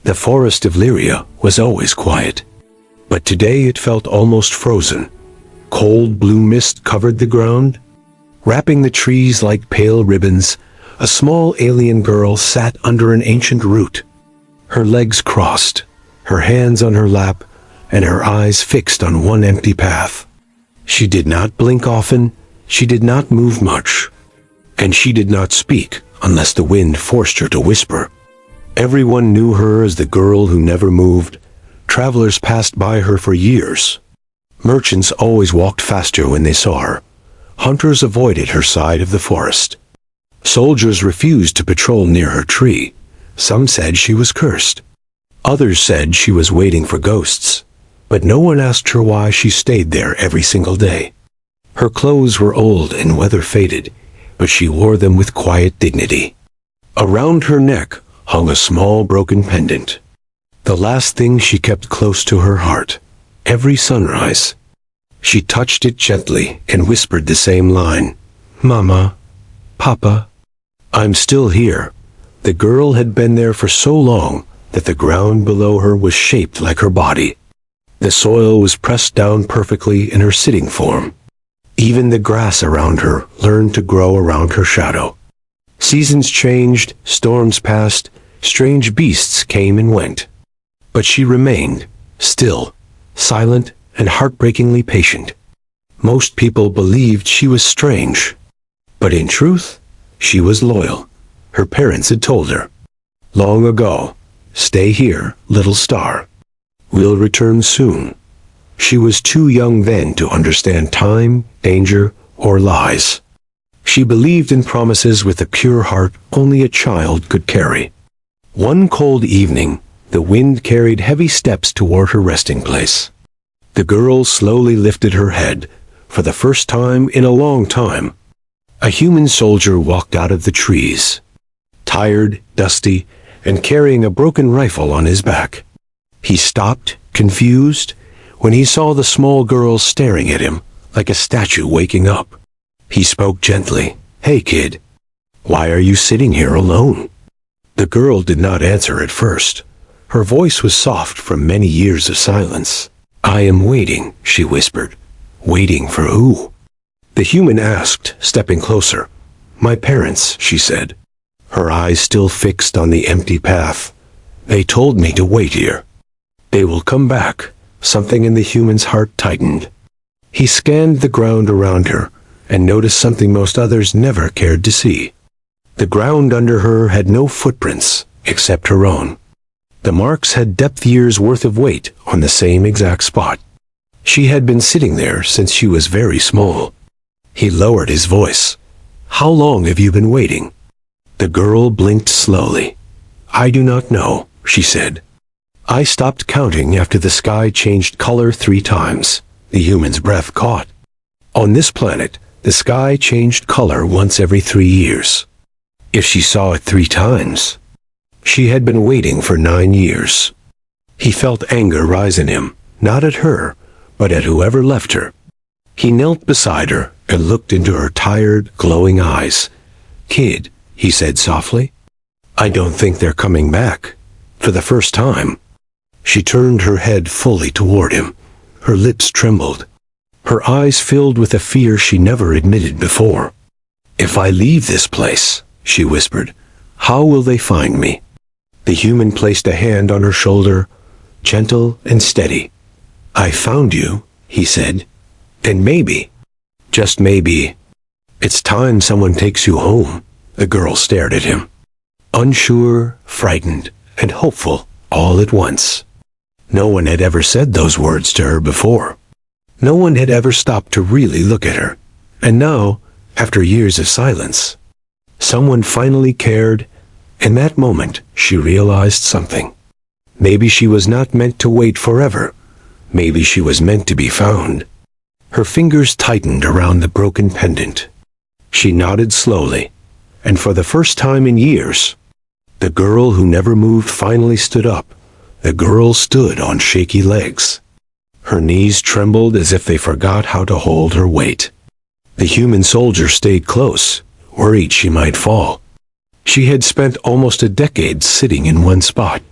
The forest of Lyria was always quiet, but today it felt almost frozen. Cold blue mist covered the ground. Wrapping the trees like pale ribbons, a small alien girl sat under an ancient root. Her legs crossed, her hands on her lap, and her eyes fixed on one empty path. She did not blink often, she did not move much, and she did not speak unless the wind forced her to whisper. Everyone knew her as the girl who never moved. Travelers passed by her for years. Merchants always walked faster when they saw her. Hunters avoided her side of the forest. Soldiers refused to patrol near her tree. Some said she was cursed. Others said she was waiting for ghosts. But no one asked her why she stayed there every single day. Her clothes were old and weather-faded, but she wore them with quiet dignity. Around her neck hung a small broken pendant, the last thing she kept close to her heart. Every sunrise, she touched it gently and whispered the same line, "Mama, Papa, I'm still here." The girl had been there for so long that the ground below her was shaped like her body. The soil was pressed down perfectly in her sitting form. Even the grass around her learned to grow around her shadow. Seasons changed, storms passed, strange beasts came and went. But she remained, still, silent, and heartbreakingly patient. Most people believed she was strange. But in truth, she was loyal. Her parents had told her, long ago, "Stay here, little star. We'll return soon." She was too young then to understand time, danger, or lies. She believed in promises with a pure heart only a child could carry. One cold evening, the wind carried heavy steps toward her resting place. The girl slowly lifted her head, for the first time in a long time. A human soldier walked out of the trees, tired, dusty, and carrying a broken rifle on his back. He stopped, confused, when he saw the small girl staring at him like a statue waking up. He spoke gently, "Hey, kid, why are you sitting here alone?" The girl did not answer at first. Her voice was soft from many years of silence. "I am waiting," she whispered. "Waiting for who?" The human asked, stepping closer. "My parents," she said, her eyes still fixed on the empty path. "They told me to wait here. They will come back." Something in the human's heart tightened. He scanned the ground around her and noticed something most others never cared to see. The ground under her had no footprints except her own. The marks had depth years' worth of weight on the same exact spot. She had been sitting there since she was very small. He lowered his voice. "How long have you been waiting?" The girl blinked slowly. "I do not know," she said. "I stopped counting after the sky changed color 3 times. The human's breath caught. On this planet, the sky changed color once every 3 years. If she saw it 3 times, she had been waiting for 9 years. He felt anger rise in him, not at her, but at whoever left her. He knelt beside her and looked into her tired, glowing eyes. "Kid," he said softly, "I don't think they're coming back. For the first time." She turned her head fully toward him. Her lips trembled. Her eyes filled with a fear she never admitted before. "If I leave this place," she whispered, "how will they find me?" The human placed a hand on her shoulder, gentle and steady. "I found you," he said, "and maybe, just maybe, it's time someone takes you home." The girl stared at him, unsure, frightened, and hopeful all at once. No one had ever said those words to her before. No one had ever stopped to really look at her. And now, after years of silence, someone finally cared. In that moment, she realized something. Maybe she was not meant to wait forever. Maybe she was meant to be found. Her fingers tightened around the broken pendant. She nodded slowly, and for the first time in years, the girl who never moved finally stood up. The girl stood on shaky legs. Her knees trembled as if they forgot how to hold her weight. The human soldier stayed close, worried she might fall. She had spent almost a decade sitting in one spot.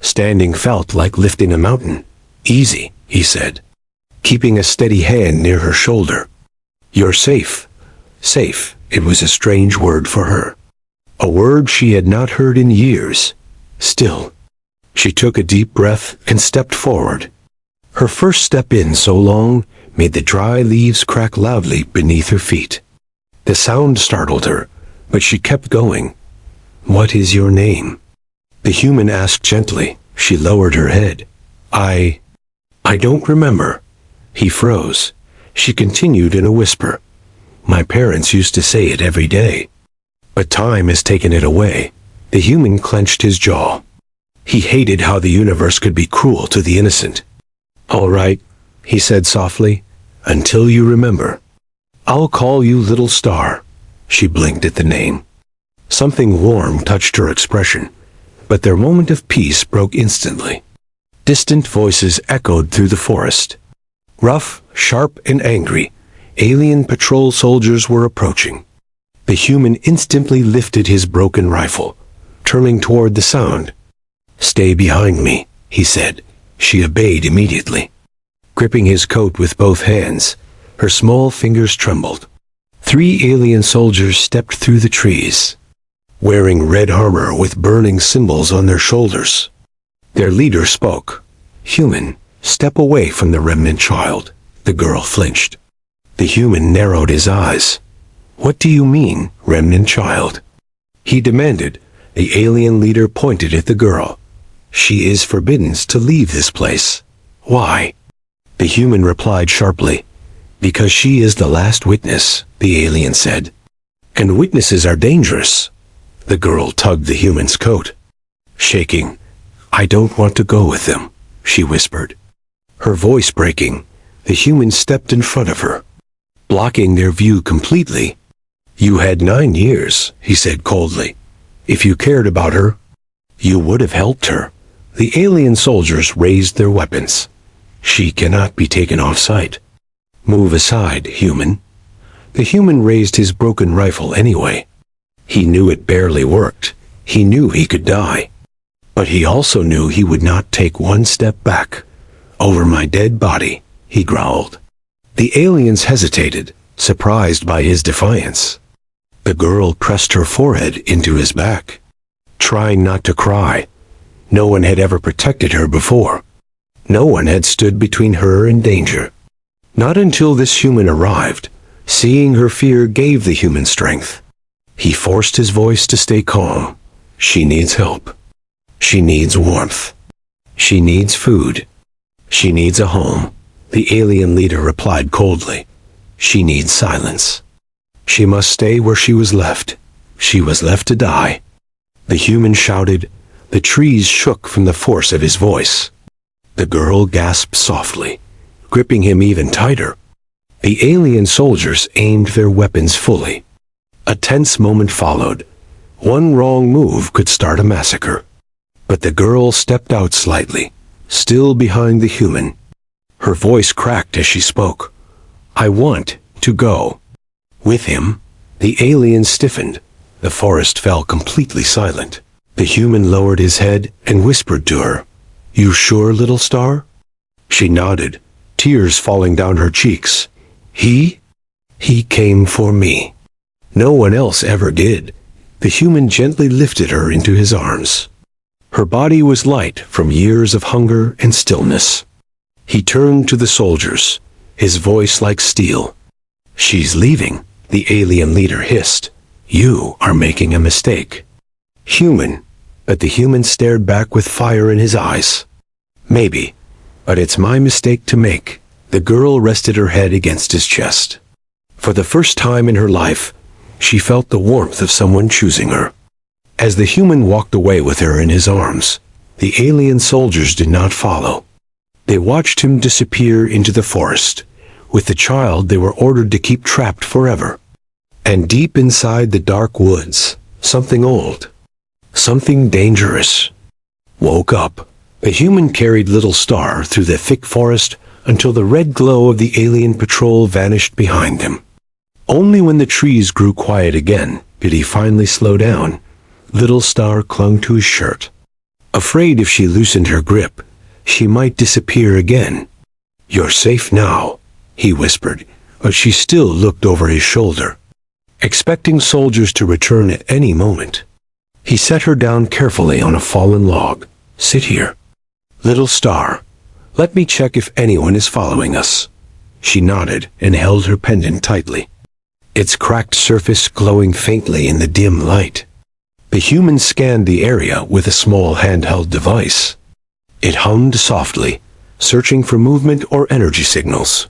Standing felt like lifting a mountain. Easy, he said, keeping a steady hand near her shoulder. You're safe. Safe, it was a strange word for her. A word she had not heard in years. Still, she took a deep breath and stepped forward. Her first step in so long made the dry leaves crack loudly beneath her feet. The sound startled her, but she kept going. What is your name? The human asked gently. She lowered her head. I don't remember. He froze. She continued in a whisper. My parents used to say it every day. But time has taken it away. The human clenched his jaw. He hated how the universe could be cruel to the innocent. All right, he said softly, until you remember. I'll call you Little Star. She blinked at the name. Something warm touched her expression, but their moment of peace broke instantly. Distant voices echoed through the forest. Rough, sharp, and angry, alien patrol soldiers were approaching. The human instantly lifted his broken rifle, turning toward the sound. Stay behind me, he said. She obeyed immediately. Gripping his coat with both hands, her small fingers trembled. 3 alien soldiers stepped through the trees, wearing red armor with burning symbols on their shoulders. Their leader spoke. Human, step away from the remnant child. The girl flinched. The human narrowed his eyes. What do you mean, remnant child? He demanded. The alien leader pointed at the girl. She is forbidden to leave this place. Why? The human replied sharply. Because she is the last witness, the alien said. And witnesses are dangerous. The girl tugged the human's coat. Shaking. I don't want to go with them, she whispered. Her voice breaking, the human stepped in front of her, blocking their view completely. You had 9 years, he said coldly. If you cared about her, you would have helped her. The alien soldiers raised their weapons. She cannot be taken off sight. Move aside, human. The human raised his broken rifle anyway. He knew it barely worked. He knew he could die. But he also knew he would not take one step back. Over my dead body, he growled. The aliens hesitated, surprised by his defiance. The girl pressed her forehead into his back, trying not to cry. No one had ever protected her before. No one had stood between her and danger. Not until this human arrived. Seeing her fear gave the human strength. He forced his voice to stay calm. She needs help. She needs warmth. She needs food. She needs a home. The alien leader replied coldly. She needs silence. She must stay where she was left. She was left to die. The human shouted. The trees shook from the force of his voice. The girl gasped softly, gripping him even tighter. The alien soldiers aimed their weapons fully. A tense moment followed. One wrong move could start a massacre. But the girl stepped out slightly, still behind the human. Her voice cracked as she spoke. I want to go. With him, the alien stiffened. The forest fell completely silent. The human lowered his head and whispered to her. You sure, little star? She nodded, tears falling down her cheeks. He came for me. No one else ever did. The human gently lifted her into his arms. Her body was light from years of hunger and stillness. He turned to the soldiers, his voice like steel. She's leaving, the alien leader hissed. You are making a mistake. Human, but the human stared back with fire in his eyes. Maybe, but it's my mistake to make. The girl rested her head against his chest. For the first time in her life, she felt the warmth of someone choosing her. As the human walked away with her in his arms, the alien soldiers did not follow. They watched him disappear into the forest. With the child they were ordered to keep trapped forever. And deep inside the dark woods, something old, something dangerous, woke up. The human carried Little Star through the thick forest until the red glow of the alien patrol vanished behind them. Only when the trees grew quiet again did he finally slow down. Little Star clung to his shirt. afraid if she loosened her grip, she might disappear again. "You're safe now," he whispered, but she still looked over his shoulder, expecting soldiers to return at any moment. He set her down carefully on a fallen log. "Sit here. Little star, let me check if anyone is following us." She nodded and held her pendant tightly, its cracked surface glowing faintly in the dim light. The human scanned the area with a small handheld device. It hummed softly, searching for movement or energy signals.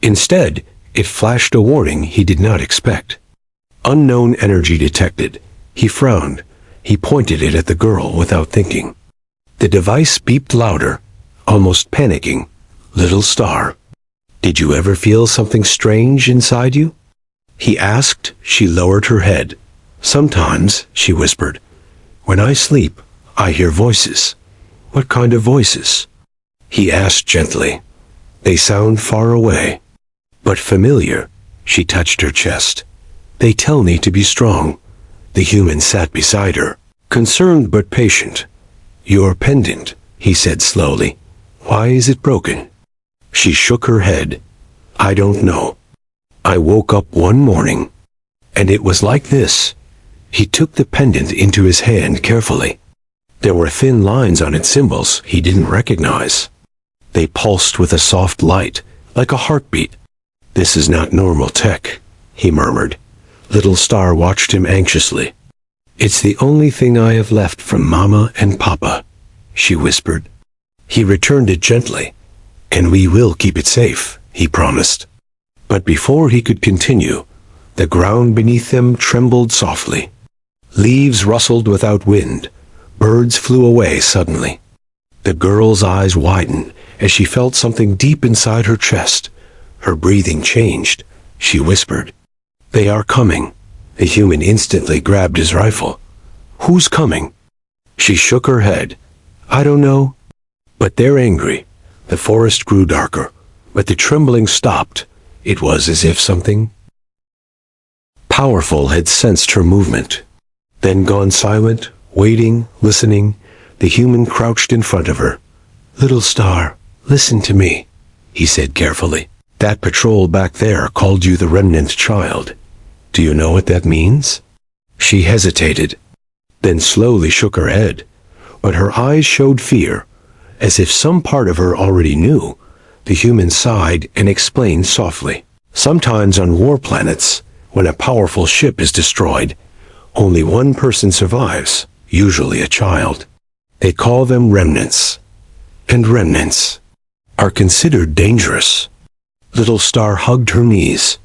Instead, it flashed a warning he did not expect. "Unknown energy detected." He frowned. He pointed it at the girl without thinking. The device beeped louder, almost panicking. "Little star, did you ever feel something strange inside you?" he asked. She lowered her head. "Sometimes," she whispered. "When I sleep, I hear voices." "What kind of voices?" he asked gently. "They sound far away, but familiar." She touched her chest. "They tell me to be strong." The human sat beside her, concerned but patient. "Your pendant," he said slowly. "Why is it broken?" She shook her head. "I don't know. I woke up one morning, and it was like this." He took the pendant into his hand carefully. There were thin lines on its symbols he didn't recognize. They pulsed with a soft light, like a heartbeat. "This is not normal tech," he murmured. Little Star watched him anxiously. "It's the only thing I have left from Mama and Papa," she whispered. He returned it gently. "And we will keep it safe," he promised. But before he could continue, the ground beneath them trembled softly. Leaves rustled without wind. Birds flew away suddenly. The girl's eyes widened as she felt something deep inside her chest. Her breathing changed. She whispered, "They are coming." The human instantly grabbed his rifle. "Who's coming?" She shook her head. "I don't know. But they're angry." The forest grew darker, but the trembling stopped. It was as if something powerful had sensed her movement, then gone silent, waiting, listening. The human crouched in front of her. "Little Star, listen to me," he said carefully. "That patrol back there called you the remnant child. Do you know what that means?" She hesitated, then slowly shook her head, but her eyes showed fear, as if some part of her already knew. The human sighed and explained softly. "Sometimes on war planets, when a powerful ship is destroyed, only one person survives, usually a child. They call them remnants. And remnants are considered dangerous." Little Star hugged her knees.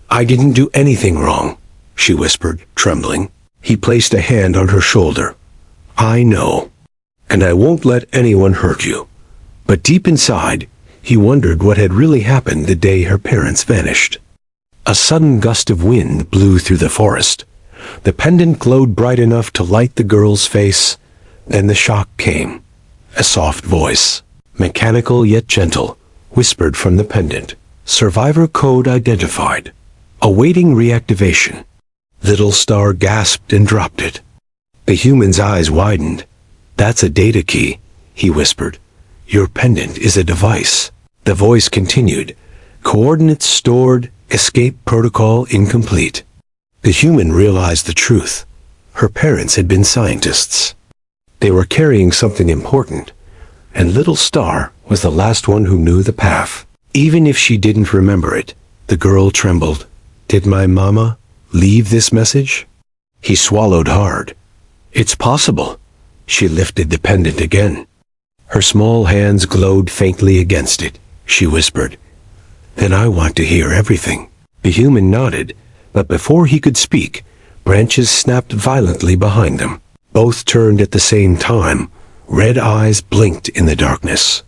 "I didn't do anything wrong," she whispered, trembling. He placed a hand on her shoulder. "I know, and I won't let anyone hurt you." But deep inside, he wondered what had really happened the day her parents vanished. A sudden gust of wind blew through the forest. The pendant glowed bright enough to light the girl's face. Then the shock came. A soft voice, mechanical yet gentle, whispered from the pendant. "Survivor code identified. Awaiting reactivation." Little Star gasped and dropped it. The human's eyes widened. "That's a data key," he whispered. "Your pendant is a device." The voice continued. "Coordinates stored, escape protocol incomplete." The human realized the truth. Her parents had been scientists. They were carrying something important, and Little Star was the last one who knew the path. Even if she didn't remember it, the girl trembled. "Did my mama leave this message?" He swallowed hard. "It's possible." She lifted the pendant again. Her small hands glowed faintly against it. She whispered, "Then I want to hear everything." The human nodded, but before he could speak, branches snapped violently behind them. Both turned at the same time. Red eyes blinked in the darkness.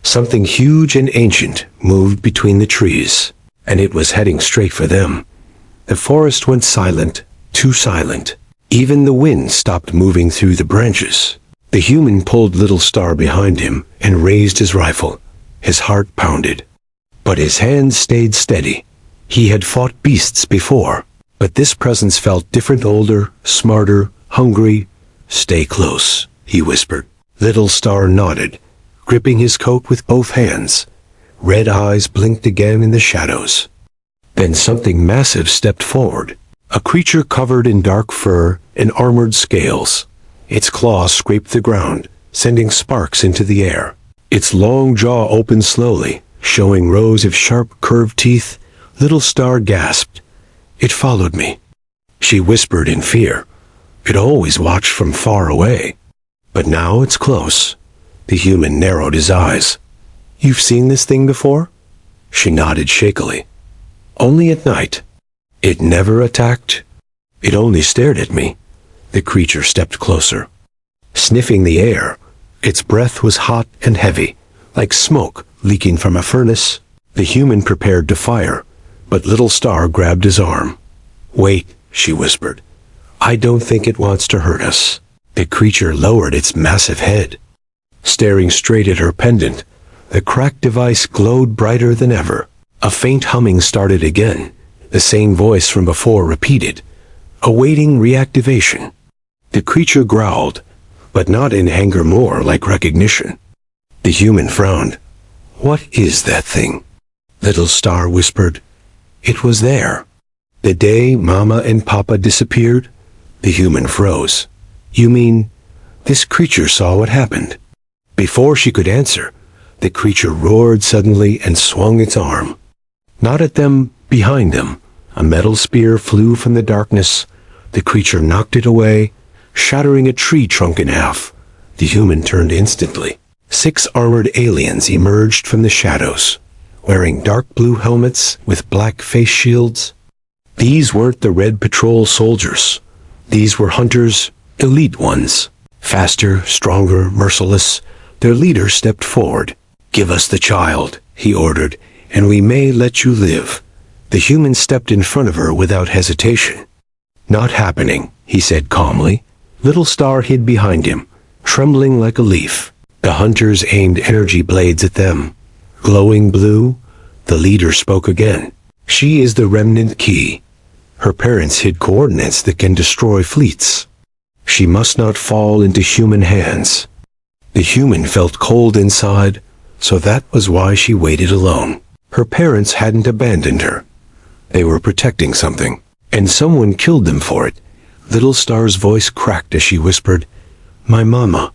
Something huge and ancient moved between the trees, and it was heading straight for them. The forest went silent, too silent. Even the wind stopped moving through the branches. The human pulled Little Star behind him and raised his rifle. His heart pounded, but his hands stayed steady. He had fought beasts before, but this presence felt different, older, smarter, hungry. "Stay close," he whispered. Little Star nodded, gripping his coat with both hands. Red eyes blinked again in the shadows. Then something massive stepped forward. A creature covered in dark fur and armored scales. Its claws scraped the ground, sending sparks into the air. Its long jaw opened slowly, showing rows of sharp, curved teeth. Little Star gasped. It followed me. She whispered in fear. It always watched from far away. But now it's close. The human narrowed his eyes. You've seen this thing before? She nodded shakily. Only at night. It never attacked. It only stared at me. The creature stepped closer. Sniffing the air, its breath was hot and heavy, like smoke leaking from a furnace. The human prepared to fire, but Little Star grabbed his arm. Wait, she whispered. I don't think it wants to hurt us. The creature lowered its massive head. Staring straight at her pendant, the cracked device glowed brighter than ever. A faint humming started again. The same voice from before repeated, awaiting reactivation. The creature growled, but not in anger, more like recognition. The human frowned. What is that thing? Little Star whispered. It was there. The day Mama and Papa disappeared, the human froze. You mean, this creature saw what happened? Before she could answer, the creature roared suddenly and swung its arm. Not at them, behind them. A metal spear flew from the darkness. The creature knocked it away, shattering a tree trunk in half. The human turned instantly. 6 armored aliens emerged from the shadows, wearing dark blue helmets with black face shields. These weren't the Red Patrol soldiers. These were hunters, elite ones. Faster, stronger, merciless. Their leader stepped forward. Give us the child, he ordered, and we may let you live. The human stepped in front of her without hesitation. Not happening, he said calmly. Little Star hid behind him, trembling like a leaf. The hunters aimed energy blades at them. Glowing blue, the leader spoke again. She is the remnant key. Her parents hid coordinates that can destroy fleets. She must not fall into human hands. The human felt cold inside, so that was why she waited alone. Her parents hadn't abandoned her. They were protecting something, and someone killed them for it. Little Star's voice cracked as she whispered, My mama,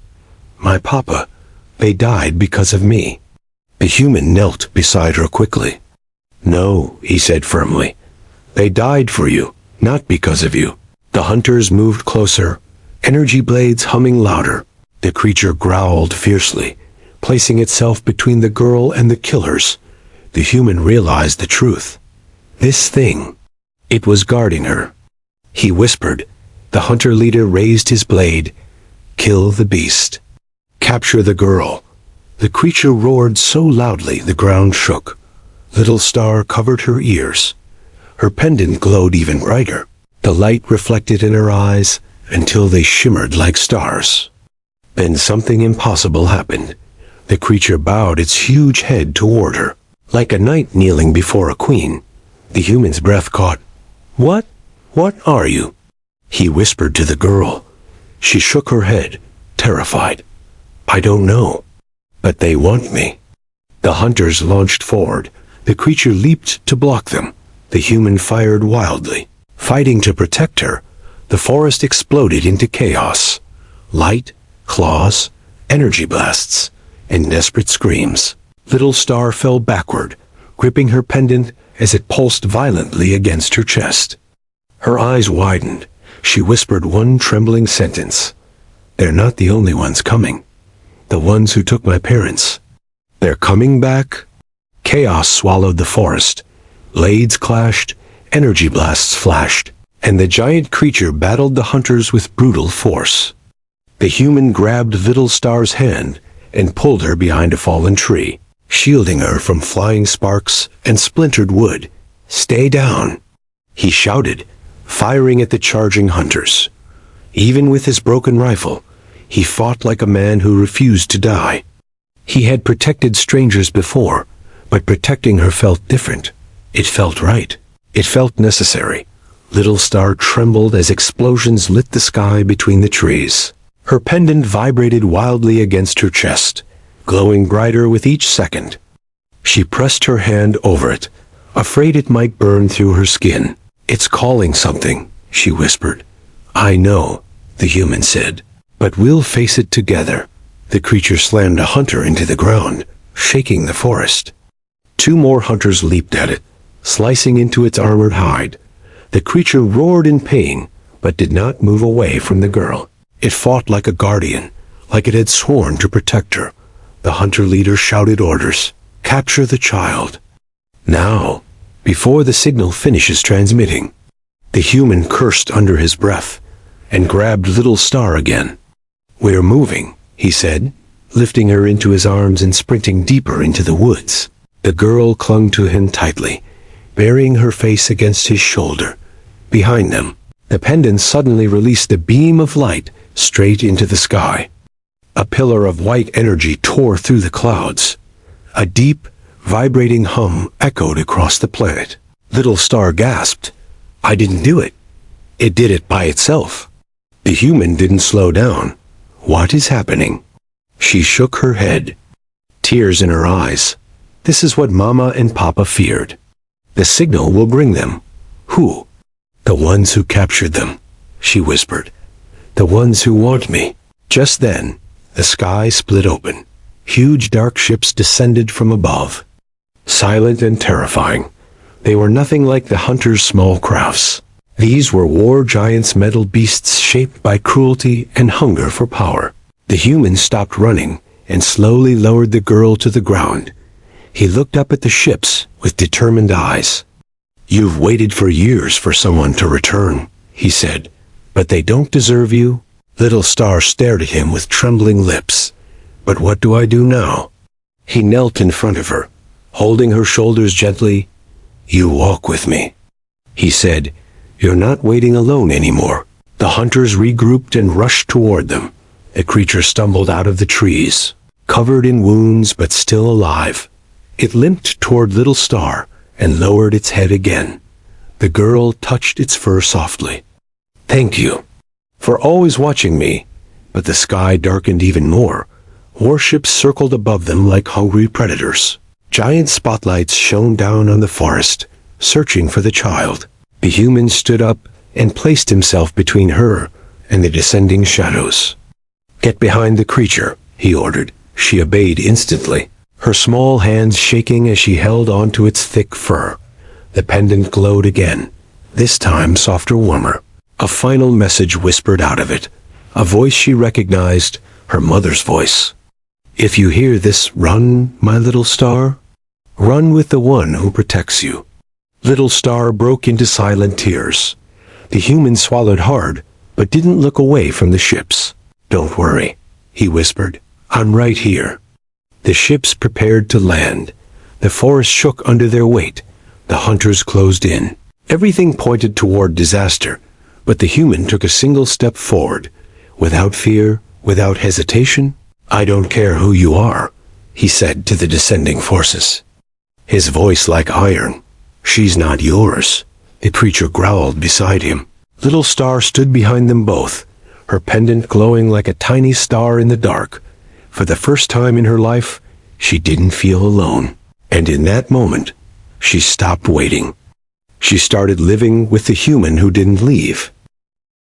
my papa, they died because of me. The human knelt beside her quickly. No, he said firmly. They died for you, not because of you. The hunters moved closer, energy blades humming louder. The creature growled fiercely, placing itself between the girl and the killers. The human realized the truth. This thing, it was guarding her. He whispered. The hunter leader raised his blade. Kill the beast. Capture the girl. The creature roared so loudly the ground shook. Little Star covered her ears. Her pendant glowed even brighter. The light reflected in her eyes until they shimmered like stars. Then something impossible happened. The creature bowed its huge head toward her, like a knight kneeling before a queen. The human's breath caught. What? What are you? He whispered to the girl. She shook her head, terrified. I don't know. But they want me. The hunters launched forward. The creature leaped to block them. The human fired wildly. Fighting to protect her, the forest exploded into chaos. Light, claws, energy blasts, and desperate screams. Little Star fell backward, gripping her pendant as it pulsed violently against her chest. Her eyes widened. She whispered one trembling sentence. They're not the only ones coming. The ones who took my parents. They're coming back. Chaos swallowed the forest. Blades clashed, energy blasts flashed, and the giant creature battled the hunters with brutal force. The human grabbed Little Star's hand and pulled her behind a fallen tree, shielding her from flying sparks and splintered wood. Stay down, he shouted, firing at the charging hunters. Even with his broken rifle, he fought like a man who refused to die. He had protected strangers before, but protecting her felt different. It felt right. It felt necessary. Little Star trembled as explosions lit the sky between the trees. Her pendant vibrated wildly against her chest, glowing brighter with each second. She pressed her hand over it, afraid it might burn through her skin. "It's calling something," she whispered. "I know," the human said. "But we'll face it together." The creature slammed a hunter into the ground, shaking the forest. 2 more hunters leaped at it, slicing into its armored hide. The creature roared in pain, but did not move away from the girl. It fought like a guardian, like it had sworn to protect her. The hunter leader shouted orders. "Capture the child. Now, before the signal finishes transmitting." The human cursed under his breath and grabbed Little Star again. "We're moving," he said, lifting her into his arms and sprinting deeper into the woods. The girl clung to him tightly, burying her face against his shoulder. Behind them, the pendant suddenly released a beam of light straight into the sky. A pillar of white energy tore through the clouds. A deep, vibrating hum echoed across the planet. Little Star gasped. "I didn't do it. It did it by itself." The human didn't slow down. "What is happening?" She shook her head, tears in her eyes. "This is what Mama and Papa feared. The signal will bring them." "Who?" "The ones who captured them," she whispered. "The ones who want me." Just then, the sky split open. Huge dark ships descended from above. Silent and terrifying, they were nothing like the hunters' small crafts. These were war giants' metal beasts shaped by cruelty and hunger for power. The human stopped running and slowly lowered the girl to the ground. He looked up at the ships with determined eyes. "You've waited for years for someone to return," he said, "but they don't deserve you." Little Star stared at him with trembling lips. "But what do I do now?" He knelt in front of her, holding her shoulders gently. "You walk with me," he said. "You're not waiting alone anymore." The hunters regrouped and rushed toward them. The creature stumbled out of the trees, covered in wounds but still alive. It limped toward Little Star and lowered its head again. The girl touched its fur softly. "Thank you for always watching me." But the sky darkened even more. Warships circled above them like hungry predators. Giant spotlights shone down on the forest, searching for the child. The human stood up and placed himself between her and the descending shadows. "Get behind the creature," he ordered. She obeyed instantly, her small hands shaking as she held onto its thick fur. The pendant glowed again, this time softer, warmer. A final message whispered out of it, a voice she recognized, her mother's voice. "If you hear this, run, my little star. Run with the one who protects you." Little Star broke into silent tears. The human swallowed hard, but didn't look away from the ships. "Don't worry," he whispered. "I'm right here." The ships prepared to land. The forest shook under their weight. The hunters closed in. Everything pointed toward disaster, but the human took a single step forward, without fear, without hesitation. "I don't care who you are," he said to the descending forces, his voice like iron. "She's not yours." The creature growled beside him. Little Star stood behind them both, her pendant glowing like a tiny star in the dark. For the first time in her life, she didn't feel alone. And in that moment, she stopped waiting. She started living with the human who didn't leave.